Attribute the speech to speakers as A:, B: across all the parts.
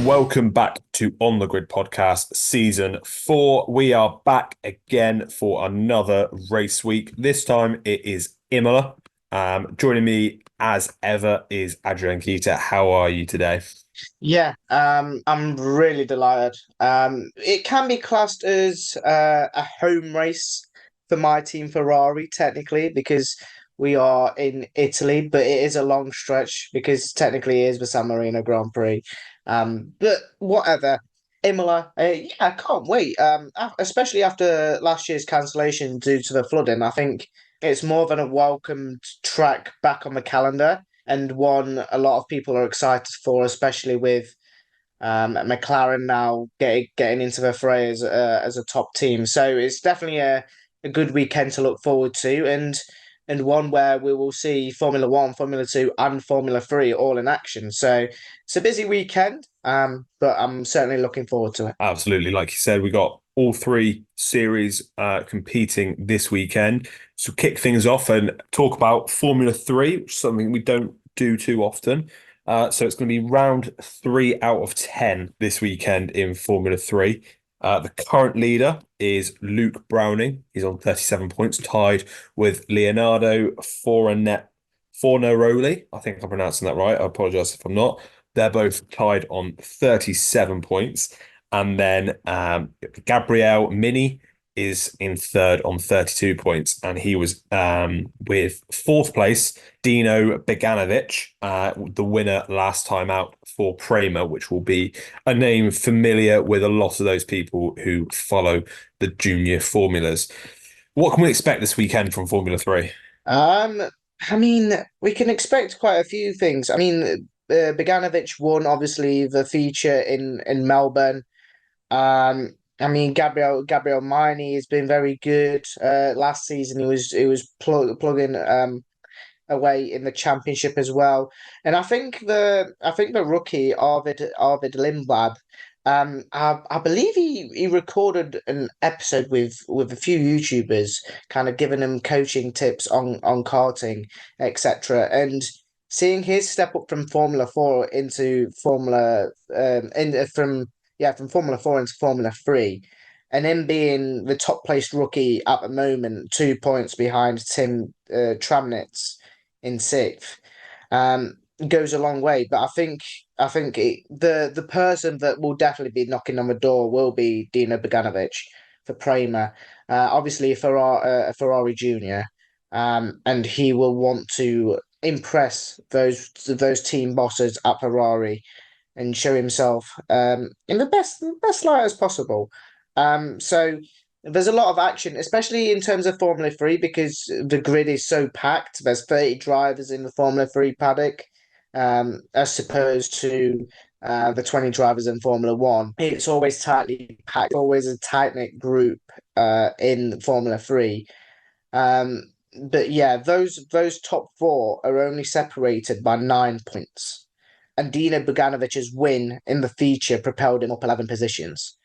A: and welcome back to On the Grid Podcast Season 4. We are back again for another race week. This time it is Imola. Joining me as ever is Adrian. How are you today?
B: I'm really delighted. It can be classed as a home race for my team Ferrari, technically, because we are in Italy, but it is a long stretch because technically it is the San Marino Grand Prix. But whatever. Imola, I can't wait. Especially after last year's cancellation due to the flooding, I think it's more than a welcomed track back on the calendar and one a lot of people are excited for, especially with McLaren now getting into the fray as a top team. So it's definitely a good weekend to look forward to, and one where we will see Formula One, Formula Two, and Formula Three all in action. So it's a busy weekend, but I'm certainly looking forward to it.
A: Absolutely. Like you said, we got all three series competing this weekend. So kick things off and talk about Formula 3, which is something we don't do too often. So it's going to be round 3 out of 10 this weekend in Formula 3. The current leader is Luke Browning. He's on 37 points, tied with Leonardo Fornaroli. I think I'm pronouncing that right. I apologize if I'm not. They're both tied on 37 points. And then Gabriel Mini is in third on 32 points. And he was with fourth place, Dino Beganovic, the winner last time out for Prema, which will be a name familiar with a lot of those people who follow the junior formulas. What can we expect this weekend from Formula 3?
B: Um, I mean, we can expect quite a few things. I mean, Beganovic won obviously the feature in Melbourne. I mean, Gabriel Miney has been very good. Last season he was plugging away in the championship as well. And I think the rookie Arvid Lindblad, I believe he recorded an episode with a few YouTubers, kind of giving them coaching tips on karting, etc. And seeing his step up from Formula Four into Formula in from Formula Four into Formula Three. And then being the top placed rookie at the moment, 2 points behind Tim Tramnitz in sixth, um, goes a long way. But the person that will definitely be knocking on the door will be Dino Beganovic for Prema. Obviously, a Ferrari Junior, and he will want to impress those team bosses at Ferrari and show himself in the best light as possible. So there's a lot of action, especially in terms of Formula 3, because the grid is so packed. There's 30 drivers in the Formula 3 paddock, as opposed to the 20 drivers in Formula 1. It's always tightly packed, always a tight-knit group in Formula 3. Um, but yeah, those top four are only separated by 9 points. And Dino Boganovic's win in the feature propelled him up 11 positions.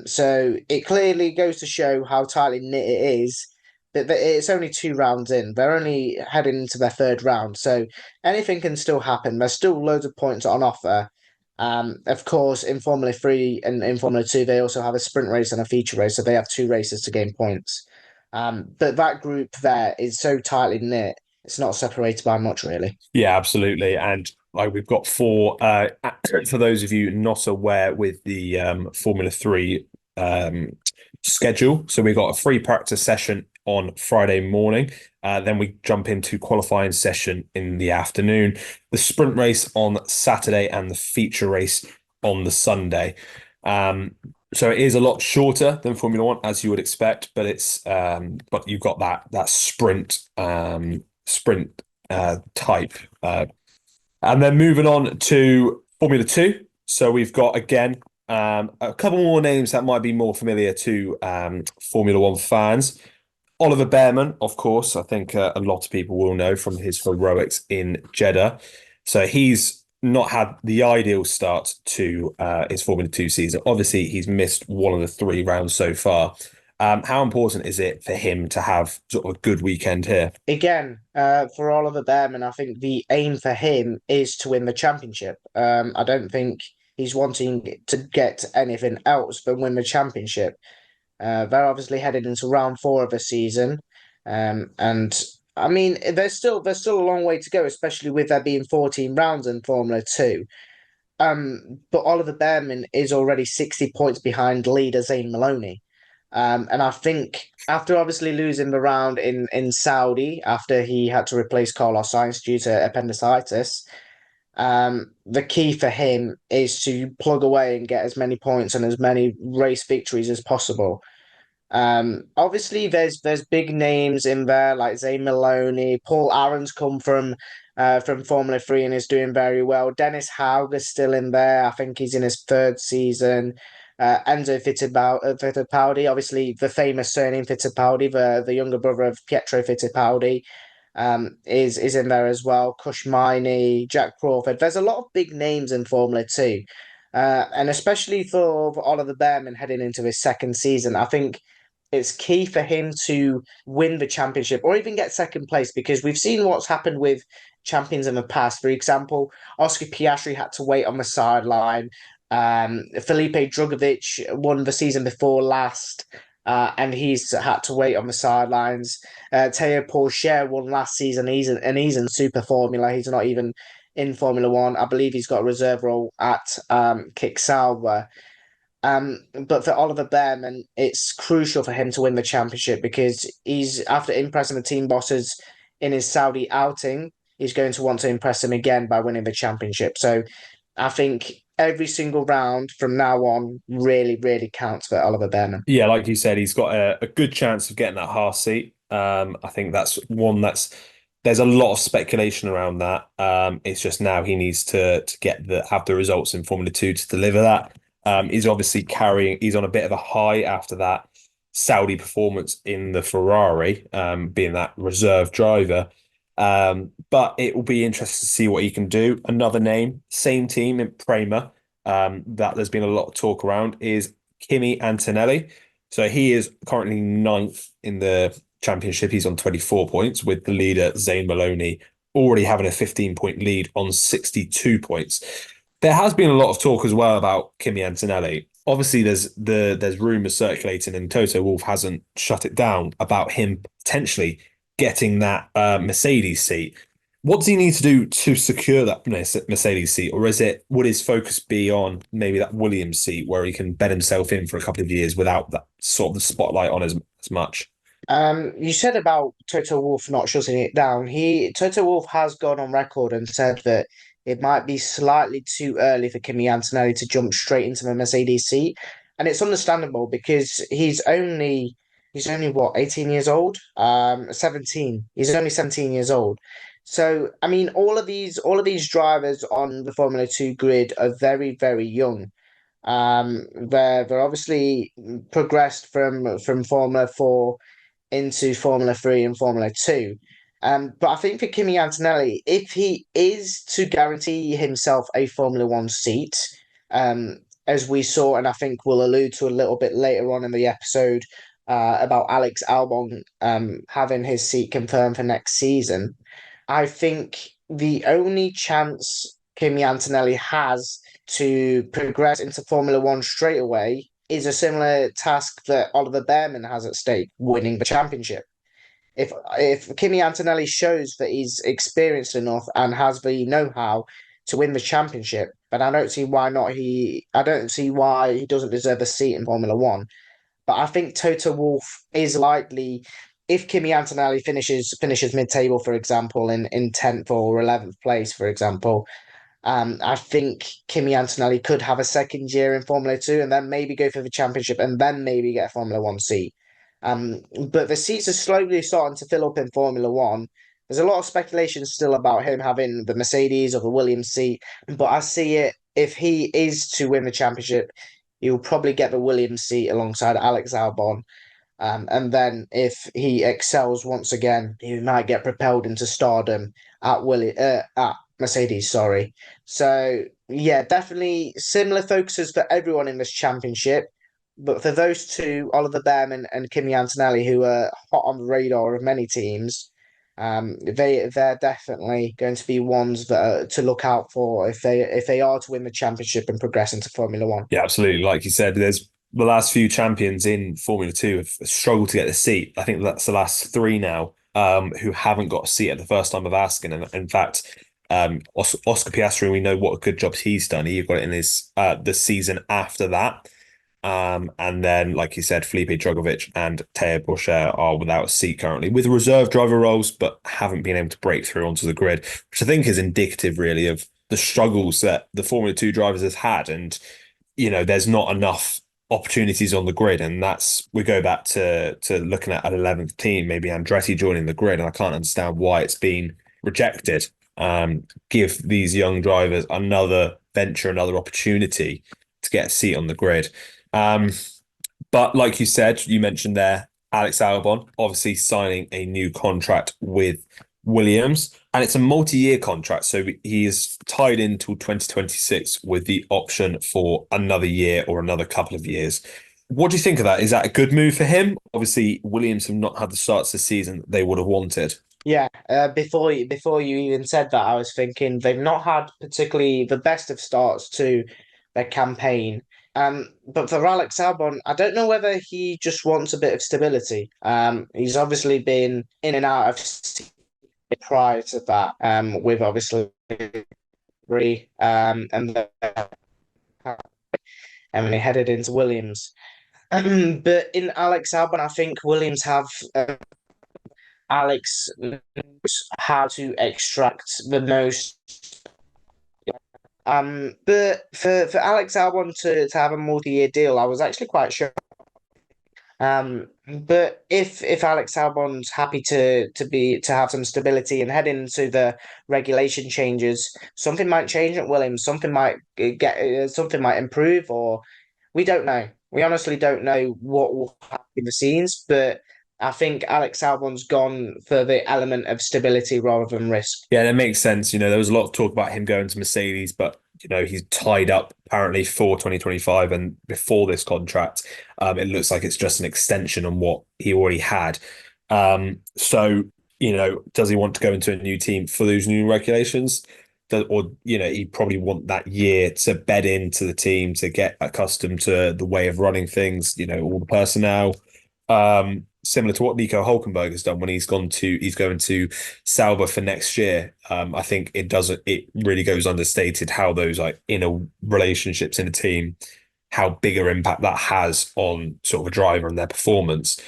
B: So it clearly goes to show how tightly knit it is. That it's only 2 rounds in. They're only heading into their third round, so anything can still happen. There's still loads of points on offer. Of course, in Formula 3 and in Formula 2, they also have a sprint race and a feature race, so they have 2 races to gain points. But that group there is so tightly knit, it's not separated by much, really.
A: Yeah, absolutely. And like we've got four, for those of you not aware with the Formula 3 schedule. So we've got a free practice session on Friday morning. Then we jump into qualifying session in the afternoon, the sprint race on Saturday and the feature race on the Sunday. So it is a lot shorter than Formula One, as you would expect, but but you've got that sprint type. And then moving on to Formula 2. So we've got, again, a couple more names that might be more familiar to Formula One fans. Oliver Bearman, of course, I think a lot of people will know from his heroics in Jeddah. So he's not had the ideal start to his Formula 2 season. Obviously, he's missed one of the 3 rounds so far. How important is it for him to have sort of a good weekend here?
B: Again, for Oliver Bearman, I think the aim for him is to win the championship. I don't think he's wanting to get anything else than win the championship. They're obviously headed into round 4 of the season, and I mean there's still a long way to go, especially with there being 14 rounds in Formula Two. But Oliver Behrman is already 60 points behind leader Zayn Maloney. And I think after obviously losing the round in Saudi, after he had to replace Carlos Sainz due to appendicitis, the key for him is to plug away and get as many points and as many race victories as possible. Obviously, there's big names in there like Zay Maloney. Paul Aaron's come from Formula Three and is doing very well. Dennis Hauger's still in there. I think he's in his third season. Enzo Fittipaldi, obviously the famous surname Fittipaldi, the younger brother of Pietro Fittipaldi, is in there as well. Kush Miney, Jack Crawford. There's a lot of big names in Formula Two, and especially for Oliver Behrman heading into his second season, I think it's key for him to win the championship or even get second place because we've seen what's happened with champions in the past. For example, Oscar Piastri had to wait on the sideline. Felipe Drugovich won the season before last, and he's had to wait on the sidelines. Teo Pourchaire won last season. He's in Super Formula. He's not even in Formula One. I believe he's got a reserve role at Kick Sauber. But for Oliver Behrman, it's crucial for him to win the championship because he's after impressing the team bosses in his Saudi outing, he's going to want to impress them again by winning the championship. So I think every single round from now on really, really counts for Oliver Behrman.
A: Yeah, like you said, he's got a good chance of getting that half seat. I think that's one that's there's a lot of speculation around that. It's just now he needs to get have the results in Formula Two to deliver that. He's obviously he's on a bit of a high after that Saudi performance in the Ferrari, being that reserve driver. But it will be interesting to see what he can do. Another name, same team in Prema, that there's been a lot of talk around is Kimmy Antonelli. So he is currently ninth in the championship. He's on 24 points with the leader, Zayn Maloney, already having a 15-point lead on 62 points. There has been a lot of talk as well about Kimmy Antonelli. Obviously, there's rumours circulating, and Toto Wolff hasn't shut it down about him potentially getting that Mercedes seat. What does he need to do to secure that Mercedes seat, or would his focus be on maybe that Williams seat where he can bet himself in for a couple of years without that sort of the spotlight on as much?
B: You said about Toto Wolff not shutting it down. Toto Wolff has gone on record and said that it might be slightly too early for Kimi Antonelli to jump straight into the Mercedes seat, and it's understandable because he's only what 18 years old, 17. He's only 17 years old. So I mean, all of these drivers on the Formula Two grid are very very young. They're obviously progressed from Formula Four into Formula Three and Formula Two. But I think for Kimi Antonelli, if he is to guarantee himself a Formula One seat, as we saw, and I think we'll allude to a little bit later on in the episode, about Alex Albon having his seat confirmed for next season, I think the only chance Kimi Antonelli has to progress into Formula One straight away is a similar task that Oliver Behrman has at stake, winning the championship. If Kimi Antonelli shows that he's experienced enough and has the know-how to win the championship, then I don't see why he doesn't deserve a seat in Formula One. But I think Toto Wolff is likely, if Kimi Antonelli finishes mid-table, for example, in 10th or 11th place, for example, I think Kimi Antonelli could have a second year in Formula Two and then maybe go for the championship and then maybe get a Formula One seat. But the seats are slowly starting to fill up in Formula One. There's a lot of speculation still about him having the Mercedes or the Williams seat, but I see it if he is to win the championship, he'll probably get the Williams seat alongside Alex Albon. And then if he excels once again, he might get propelled into stardom at Mercedes, sorry. So yeah, definitely similar focuses for everyone in this championship. But for those two, Oliver Behrman and Kimi Antonelli, who are hot on the radar of many teams, They're definitely going to be ones that are to look out for if they are to win the championship and progress into Formula One.
A: Yeah, absolutely. Like you said, there's the last few champions in Formula Two have struggled to get the seat. I think that's the last three now, who haven't got a seat at the first time of asking. And in fact, Oscar Piastri, we know what good jobs he's done. He got it in his the season after that. And then, like you said, Felipe Drugovich and Teo Pourchaire are without a seat currently with reserve driver roles, but haven't been able to break through onto the grid, which I think is indicative really of the struggles that the Formula Two drivers has had. And, there's not enough opportunities on the grid. And we go back to looking at an 11th team, maybe Andretti joining the grid. And I can't understand why it's been rejected. Give these young drivers another venture, another opportunity to get a seat on the grid. But like you said, you mentioned there, Alex Albon obviously signing a new contract with Williams, and it's a multi-year contract. So he is tied in till 2026 with the option for another year or another couple of years. What do you think of that? Is that a good move for him? Obviously, Williams have not had the starts this season they would have wanted.
B: Yeah, before you even said that, I was thinking they've not had particularly the best of starts to their campaign. But for Alex Albon, I don't know whether he just wants a bit of stability. He's obviously been in and out of prior to that. With obviously and when he headed into Williams. But in Alex Albon, I think Williams have Alex knows how to extract the most. But for Alex Albon to have a multi-year deal, I was actually quite sure. But if Alex Albon's happy to have some stability and head into the regulation changes, something might change at Williams. Something might improve, or we don't know. We honestly don't know what will happen in the scenes, but I think Alex Albon's gone for the element of stability rather than risk.
A: Yeah, that makes sense. There was a lot of talk about him going to Mercedes, but he's tied up apparently for 2025, and before this contract, it looks like it's just an extension on what he already had. So does he want to go into a new team for those new regulations? Or he probably want that year to bed into the team, to get accustomed to the way of running things, all the personnel. Similar to what Nico Hulkenberg has done when he's going to Sauber for next year. I think it really goes understated how those inner relationships in a team, how bigger impact that has on sort of a driver and their performance.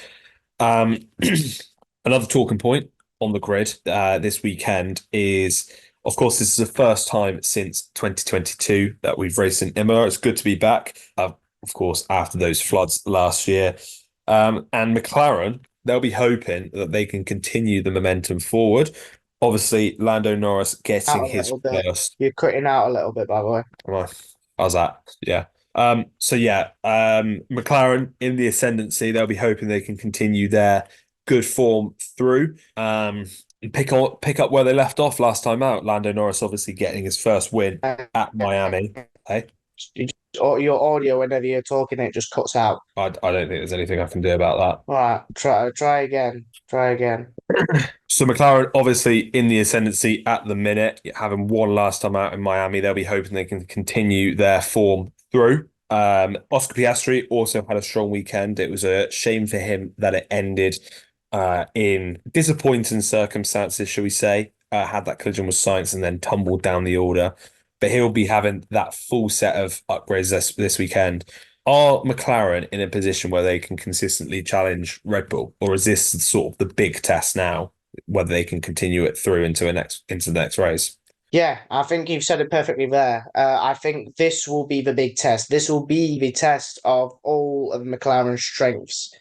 A: Another talking point on the grid this weekend is, of course, this is the first time since 2022 that we've raced in Imola. It's good to be back, of course, after those floods last year. And McLaren, they'll be hoping that they can continue the momentum forward. Obviously, Lando Norris getting his first.
B: You're cutting out a little bit, by the way.
A: How's that? Yeah. McLaren in the ascendancy, they'll be hoping they can continue their good form through. Pick up where they left off last time out. Lando Norris obviously getting his first win at Miami. Hey?
B: Your audio, whenever you're talking, it just cuts out.
A: I don't think there's anything I can do about that.
B: All right, try again.
A: So McLaren obviously in the ascendancy at the minute, having won last time out in Miami, they'll be hoping they can continue their form through. Oscar Piastri also had a strong weekend. It was a shame for him that it ended in disappointing circumstances, shall we say. Had that collision with Sainz and then tumbled down the order. But he'll be having that full set of upgrades this weekend. Are McLaren in a position where they can consistently challenge Red Bull, or is this sort of the big test now, whether they can continue it through into the next race?
B: Yeah, I think you've said it perfectly there. I think this will be the big test. This will be the test of all of McLaren's strengths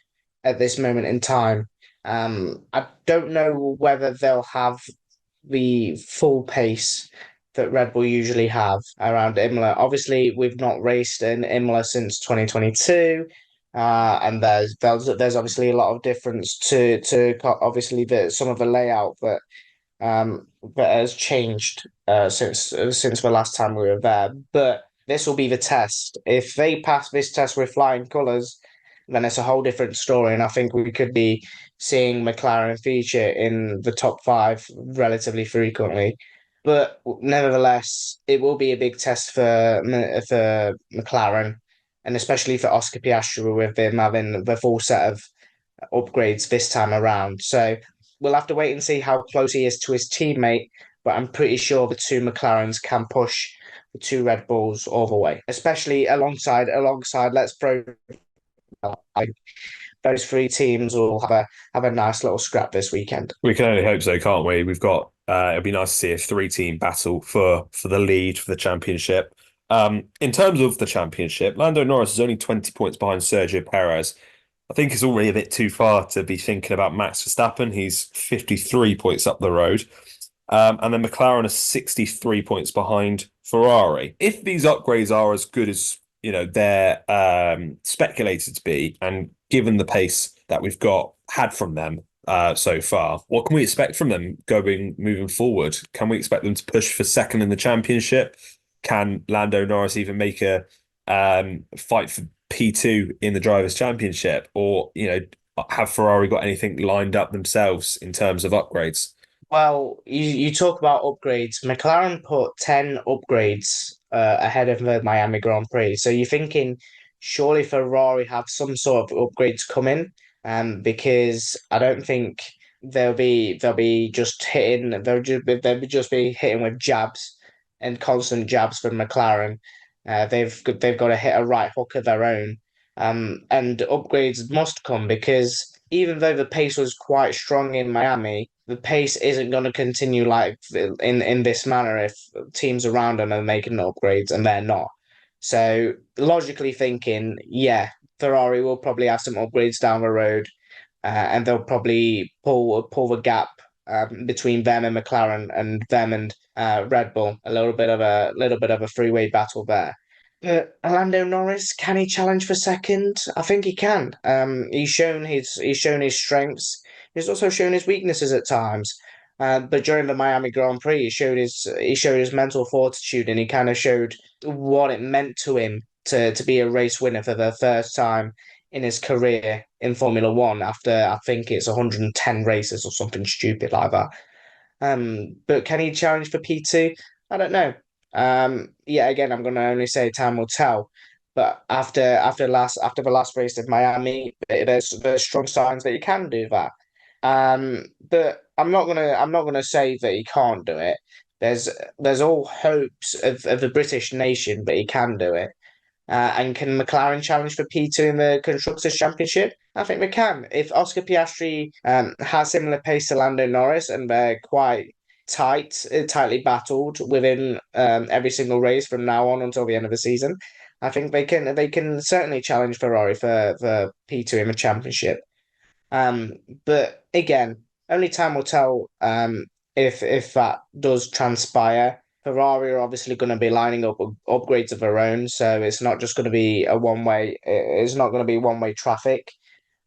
B: at this moment in time. I don't know whether they'll have the full pace that Red Bull usually have around Imola. Obviously, we've not raced in Imola since 2022, and there's obviously a lot of difference to obviously some of the layout that has changed since the last time we were there. But this will be the test. If they pass this test with flying colours, then it's a whole different story. And I think we could be seeing McLaren feature in the top five relatively frequently. But nevertheless, it will be a big test for McLaren, and especially for Oscar Piastri with him having the full set of upgrades this time around. So we'll have to wait and see how close he is to his teammate. But I'm pretty sure the two McLarens can push the two Red Bulls all the way, especially alongside. Let's throw those three teams will have a nice little scrap this weekend.
A: We can only hope so, can't we? We've got it'd be nice to see a three-team battle for the lead for the championship. In terms of the championship, Lando Norris is only 20 points behind Sergio Perez. I think it's already a bit too far to be thinking about Max Verstappen. He's 53 points up the road. And then McLaren are 63 points behind Ferrari. If these upgrades are as good as they're speculated to be, and given the pace that we've had from them so far, what can we expect from them moving forward? Can we expect them to push for second in the championship? Can Lando Norris even make a fight for P2 in the Drivers' Championship? Or, have Ferrari got anything lined up themselves in terms of upgrades?
B: Well, you talk about upgrades. McLaren put 10 upgrades ahead of the Miami Grand Prix. So you're thinking surely Ferrari have some sort of upgrades coming, because I don't think they'll be just hitting they'll just be hitting with jabs and constant jabs from McLaren. They've got to hit a right hook of their own. And upgrades must come because even though the pace was quite strong in Miami, the pace isn't going to continue like in this manner if teams around them are making upgrades and they're not. So logically thinking, yeah, Ferrari will probably have some upgrades down the road, and they'll probably pull the gap between them and McLaren and them and Red Bull. A little bit of a three-way battle there. But Lando Norris, can he challenge for second? I think he can. He's shown his strengths. He's also shown his weaknesses at times. But during the Miami Grand Prix, he showed his mental fortitude, and he kind of showed what it meant to him to be a race winner for the first time in his career in Formula One after I think it's 110 races or something stupid like that. But can he challenge for P2? I don't know. Yeah, again, I'm gonna only say time will tell. But after the last race of Miami, there's strong signs that he can do that. But I'm not gonna say that he can't do it. There's all hopes of the British nation that he can do it. And can McLaren challenge for P2 in the Constructors' Championship? I think they can. If Oscar Piastri has similar pace to Lando Norris and they're quite tightly battled within every single race from now on until the end of the season, I think they can certainly challenge Ferrari for P2 in the championship. Um, but again, only time will tell if that does transpire. Ferrari are obviously going to be lining up upgrades of their own, so it's not just going to be a one way. It's not going to be one way traffic.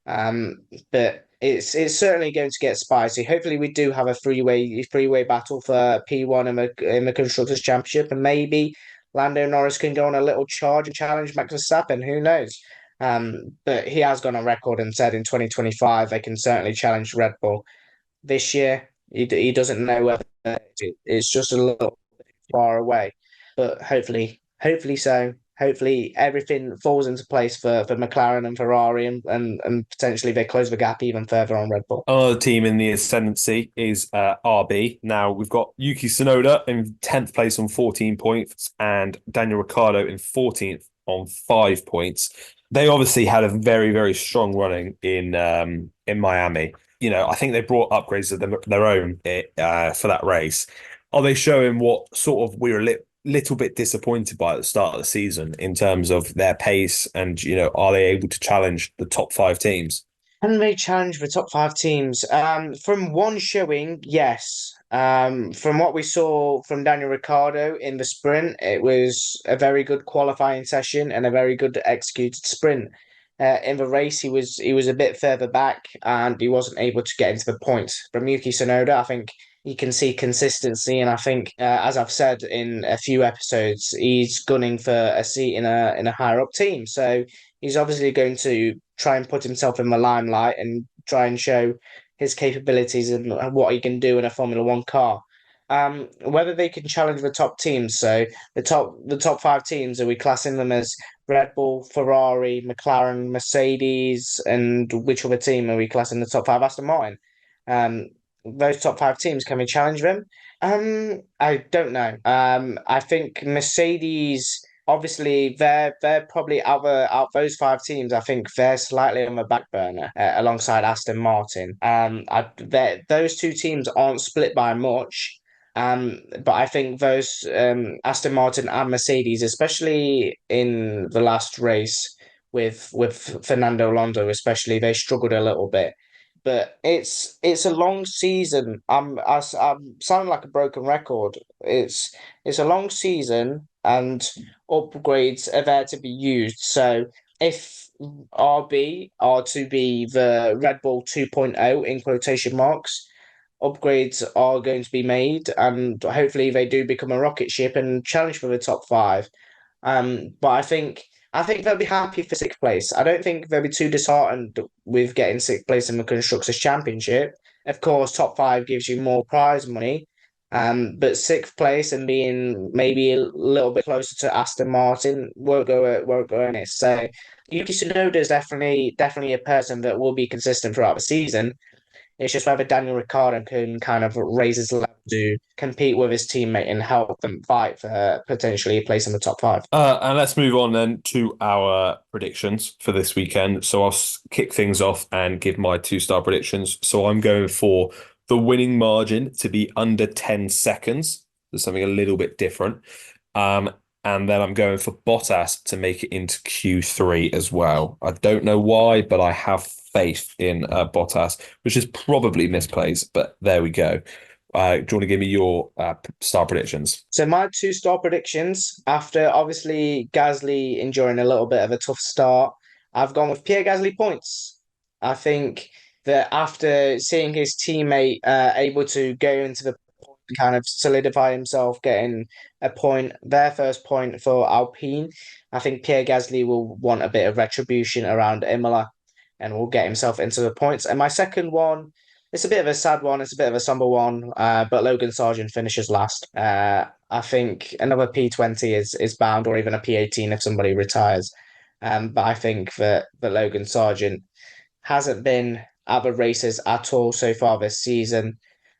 B: Um, but it's certainly going to get spicy. Hopefully, we do have a three way battle for P1 in the Constructors' Championship, and maybe Lando Norris can go on a little charge and challenge Max Verstappen. Who knows? But he has gone on record and said in 2025 they can certainly challenge Red Bull. This year, he doesn't know whether it's just a little far away, but hopefully so. Hopefully everything falls into place for McLaren and Ferrari, and potentially they close the gap even further on Red Bull.
A: Another team in the ascendancy is RB. Now we've got Yuki Tsunoda in 10th place on 14 points and Daniel Ricciardo in 14th on 5 points. They obviously had a very, very strong running in Miami. I think they brought upgrades of their own for that race. Are they showing what sort of we were little bit disappointed by at the start of the season in terms of their pace, and are they able to challenge the top five teams?
B: Can they challenge the top five teams? From one showing, yes. From what we saw from Daniel Ricciardo in the sprint, it was a very good qualifying session and a very good executed sprint. In the race, he was a bit further back and he wasn't able to get into the points. From Yuki Tsunoda, I think you can see consistency, and I think, as I've said in a few episodes, he's gunning for a seat in a higher up team. So he's obviously going to try and put himself in the limelight and try and show his capabilities and what he can do in a Formula One car. Whether they can challenge the top teams, so the top five teams, are we classing them as Red Bull, Ferrari, McLaren, Mercedes, and which other team are we classing the top five? Aston Martin. Those top five teams, can we challenge them? I don't know. I think Mercedes, obviously, they're probably out those five teams. I think they're slightly on the back burner alongside Aston Martin. Those two teams aren't split by much. But I think those Aston Martin and Mercedes, especially in the last race with Fernando Alonso, especially, they struggled a little bit. But it's a long season. I'm sounding like a broken record. It's a long season, and upgrades are there to be used. So if RB are to be the Red Bull 2.0 in quotation marks, upgrades are going to be made, and hopefully they do become a rocket ship and challenge for the top five. But I think they'll be happy for sixth place. I don't think they'll be too disheartened with getting sixth place in the Constructors' Championship. Of course, top five gives you more prize money. But sixth place and being maybe a little bit closer to Aston Martin won't go amiss. So Yuki Tsunoda is definitely a person that will be consistent throughout the season. It's just whether Daniel Ricciardo can kind of raise his level to compete with his teammate and help them fight for potentially a place in the top five.
A: And let's move on then to our predictions for this weekend. So I'll kick things off and give my 2-star predictions. So I'm going for the winning margin to be under 10 seconds. There's something a little bit different. And then I'm going for Bottas to make it into Q3 as well. I don't know why, but I have faith in Bottas, which is probably misplaced, but there we go. Do you want to give me your star predictions?
B: So my 2-star predictions, after obviously Gasly enjoying a little bit of a tough start, I've gone with Pierre Gasly points. I think that after seeing his teammate able to go into the point and kind of solidify himself, getting their first point for Alpine, I think Pierre Gasly will want a bit of retribution around Imola and will get himself into the points. And my second one, it's a bit of a sad one. It's a bit of a somber one. But Logan Sargent finishes last. I think another P20 is bound, or even a P18 if somebody retires. But I think that Logan Sargent hasn't been at the races at all so far this season,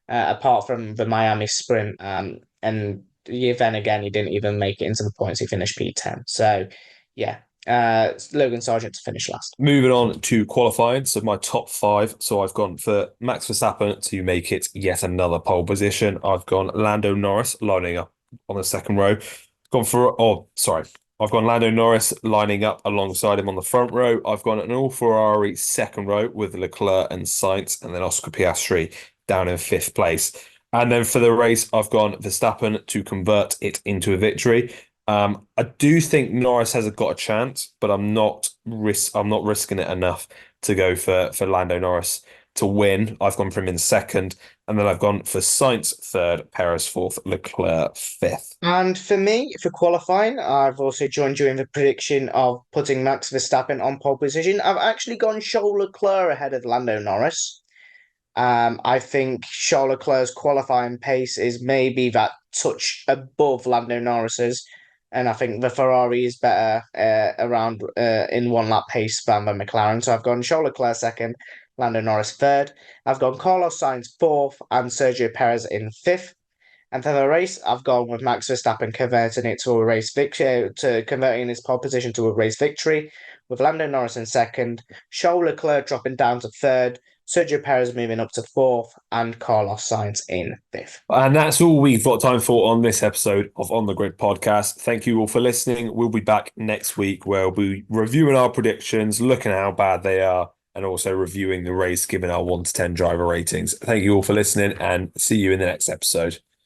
B: apart from the Miami sprint. And then again, he didn't even make it into the points. He finished P10. So, yeah. Logan Sargent to finish last.
A: Moving on to qualifying, so my top five. So I've gone for Max Verstappen to make it yet another pole position. I've gone Lando Norris lining up on the second row. I've gone Lando Norris lining up alongside him on the front row. I've gone an all Ferrari second row with Leclerc and Sainz, and then Oscar Piastri down in fifth place. And then for the race, I've gone Verstappen to convert it into a victory. I do think Norris has got a chance, but I'm not risking it enough to go for Lando Norris to win. I've gone for him in second, and then I've gone for Sainz third, Perez fourth, Leclerc fifth.
B: And for me, for qualifying, I've also joined you in the prediction of putting Max Verstappen on pole position. I've actually gone Charles Leclerc ahead of Lando Norris. I think Charles Leclerc's qualifying pace is maybe that touch above Lando Norris's. And I think the Ferrari is better around in one lap pace than the McLaren. So I've gone Charles Leclerc second, Lando Norris third. I've gone Carlos Sainz fourth and Sergio Perez in fifth. And for the race, I've gone with Max Verstappen converting his pole position to a race victory, with Lando Norris in second, Charles Leclerc dropping down to third, Sergio Perez moving up to fourth, and Carlos Sainz in fifth.
A: And that's all we've got time for on this episode of On The Grid Podcast. Thank you all for listening. We'll be back next week where we'll be reviewing our predictions, looking at how bad they are, and also reviewing the race, giving our 1 to 10 driver ratings. Thank you all for listening, and see you in the next episode.